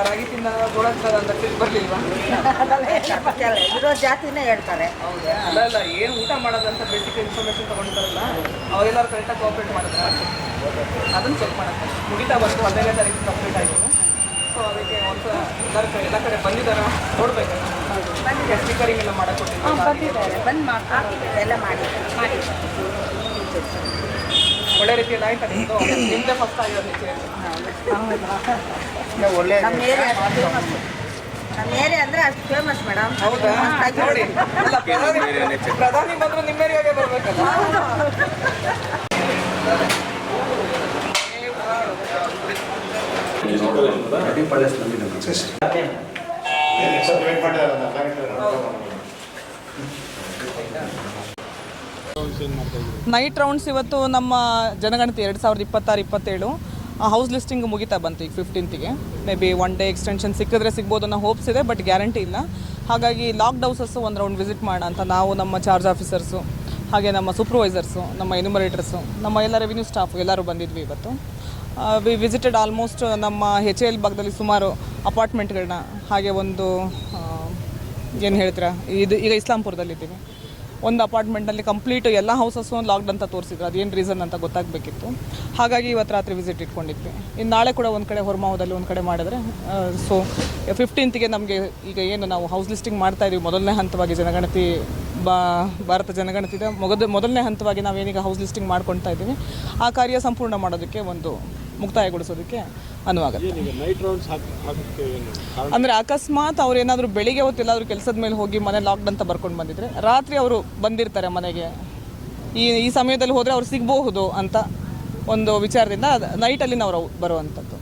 ರಾಗಿ ತಿನ್ನ ಗೋಳಾಗ್ತದ ಅಂತ ಬರಲಿಲ್ವಾ? ಇರೋ ಜಾತಿನೇ ಹೇಳ್ತಾರೆ. ಹೌದಾ? ಅಲ್ಲ ಏನು ಊಟ ಮಾಡೋದಂತ ಬೇಸಿಕ್ ಇನ್ಫಾರ್ಮೇಷನ್ ತೊಗೊಂಡಿದ್ದಾರಲ್ಲ ಅವರೆಲ್ಲರೂ ಕರೆಕ್ಟಾಗಿ ಕೋಆಪ್ರೇಟ್ ಮಾಡಿದ್ರೆ ಅದನ್ನು ಚೆಕ್ ಮಾಡೋಕ್ಕೆ ಮುಗಿತಾ ಬಂತು. 15ನೇ ತಾರೀಕು ಕಂಪ್ಲೀಟ್ ಆಯಿತು. ಸೊ ಅದಕ್ಕೆ ಒಂದು ಎಲ್ಲ ಕಡೆ ಬಂದಿದ್ದಾರೆ ನೋಡ್ಬೇಕಲ್ಲ. ಸ್ಪೀಕರಿಂಗ್ ಎಲ್ಲ ಮಾಡಕ್ಕೆ ಬಂದಿದ್ದಾರೆ, ಬಂದು ಮಾಡ್ತಾರೆ, ಎಲ್ಲ ಮಾಡಿ ಒಳ್ಳೆ ರೀತಿಯಲ್ಲಿ ಆಯ್ತು. ನಿಮ್ಮದೇ ಫಸ್ಟ್ ಆಗಿರೋದು ಒಳ್ಳೆ ನಮ್ಮ ಏರಿಯಾ ಅಂದರೆ ಅಷ್ಟು ಫೇಮಸ್ ಮೇಡಮ್. ಹೌದಾ? ನೋಡಿ ಪ್ರಧಾನಿ ಬಂದರೂ ನಿಮ್ಮ ಏರಿಯಾಗೆ ಬರಬೇಕಲ್ಲ. ನೈಟ್ ರೌಂಡ್ಸ್ ಇವತ್ತು ನಮ್ಮ ಜನಗಣತಿ 2026-27 ಹೌಸ್ ಲಿಸ್ಟಿಂಗ್ ಮುಗಿತಾ ಬಂತು. ಈಗ 15ಗೆ ಮೇ ಬಿ 1 ಡೇ ಎಕ್ಸ್ಟೆನ್ಷನ್ ಸಿಕ್ಕಿದ್ರೆ ಸಿಗ್ಬೋದು ಅನ್ನೋ ಹೋಪ್ಸ್ ಇದೆ, ಬಟ್ ಗ್ಯಾರಂಟಿ ಇಲ್ಲ. ಹಾಗಾಗಿ ಲಾಕ್ಡ್ ಹೌಸಸ್ಸು ಒಂದು ರೌಂಡ್ ವಿಸಿಟ್ ಮಾಡೋಣ ಅಂತ ನಾವು, ನಮ್ಮ ಚಾರ್ಜ್ ಆಫೀಸರ್ಸು, ಹಾಗೆ ನಮ್ಮ ಸೂಪರ್ವೈಸರ್ಸು, ನಮ್ಮ ಎನ್ಯುಮರೇಟರ್ಸು, ನಮ್ಮ ಎಲ್ಲ ರೆವಿನ್ಯೂ ಸ್ಟಾಫು ಎಲ್ಲರೂ ಬಂದಿದ್ವಿ ಇವತ್ತು. ವಿ ವಿಸಿಟೆಡ್ ಆಲ್ಮೋಸ್ಟ್ ನಮ್ಮ HAL ಭಾಗದಲ್ಲಿ ಸುಮಾರು ಅಪಾರ್ಟ್ಮೆಂಟ್ಗಳನ್ನ, ಹಾಗೆ ಒಂದು ಏನು ಹೇಳ್ತೀರಾ ಈಗ ಇಸ್ಲಾಂಪುರದಲ್ಲಿದ್ದೀವಿ. ಒಂದು ಅಪಾರ್ಟ್ಮೆಂಟಲ್ಲಿ ಕಂಪ್ಲೀಟ್ ಎಲ್ಲ ಹೌಸಸ್ಸು ಲಾಕ್ಡ್ ಅಂತ ತೋರಿಸಿದ್ರು. ಅದೇನು ರೀಸನ್ ಅಂತ ಗೊತ್ತಾಗಬೇಕಿತ್ತು. ಹಾಗಾಗಿ ಇವತ್ತು ರಾತ್ರಿ ವಿಸಿಟ್ ಇಟ್ಕೊಂಡಿದ್ವಿ. ಇನ್ನು ನಾಳೆ ಕೂಡ ಒಂದು ಕಡೆ ಹೊರಮಾವದಲ್ಲಿ ಒಂದು ಕಡೆ ಮಾಡಿದ್ರೆ ಸೊ 15ಗೆ ನಮಗೆ ಈಗ ಏನು ನಾವು ಹೌಸ್ ಲಿಸ್ಟಿಂಗ್ ಮಾಡ್ತಾಯಿದ್ದೀವಿ, ಮೊದಲನೇ ಹಂತವಾಗಿ ಜನಗಣತಿ ಭಾರತ ಜನಗಣತಿದ ಮೊದಲನೇ ಹಂತವಾಗಿ ನಾವೇನೀಗ ಹೌಸ್ ಲಿಸ್ಟಿಂಗ್ ಮಾಡ್ಕೊಳ್ತಾ ಇದ್ದೀವಿ. ಆ ಕಾರ್ಯ ಸಂಪೂರ್ಣ ಮಾಡೋದಕ್ಕೆ, ಒಂದು ಮುಕ್ತಾಯಗೊಳಿಸೋದಕ್ಕೆ ಅನುವಾಗುತ್ತೆ. ಅಂದರೆ ಅಕಸ್ಮಾತ್ ಅವ್ರು ಏನಾದರೂ ಬೆಳಿಗ್ಗೆ ಹೊತ್ತು ಎಲ್ಲಾದರೂ ಕೆಲಸದ ಮೇಲೆ ಹೋಗಿ ಮನೆ ಲಾಕ್ಡ್ ಅಂತ ಬರ್ಕೊಂಡು ಬಂದಿದ್ರೆ, ರಾತ್ರಿ ಅವರು ಬಂದಿರ್ತಾರೆ ಮನೆಗೆ, ಈ ಸಮಯದಲ್ಲಿ ಹೋದರೆ ಅವ್ರು ಸಿಗಬಹುದು ಅಂತ ಒಂದು ವಿಚಾರದಿಂದ ನೈಟಲ್ಲಿ ನಾವು ಬರುವಂಥದ್ದು.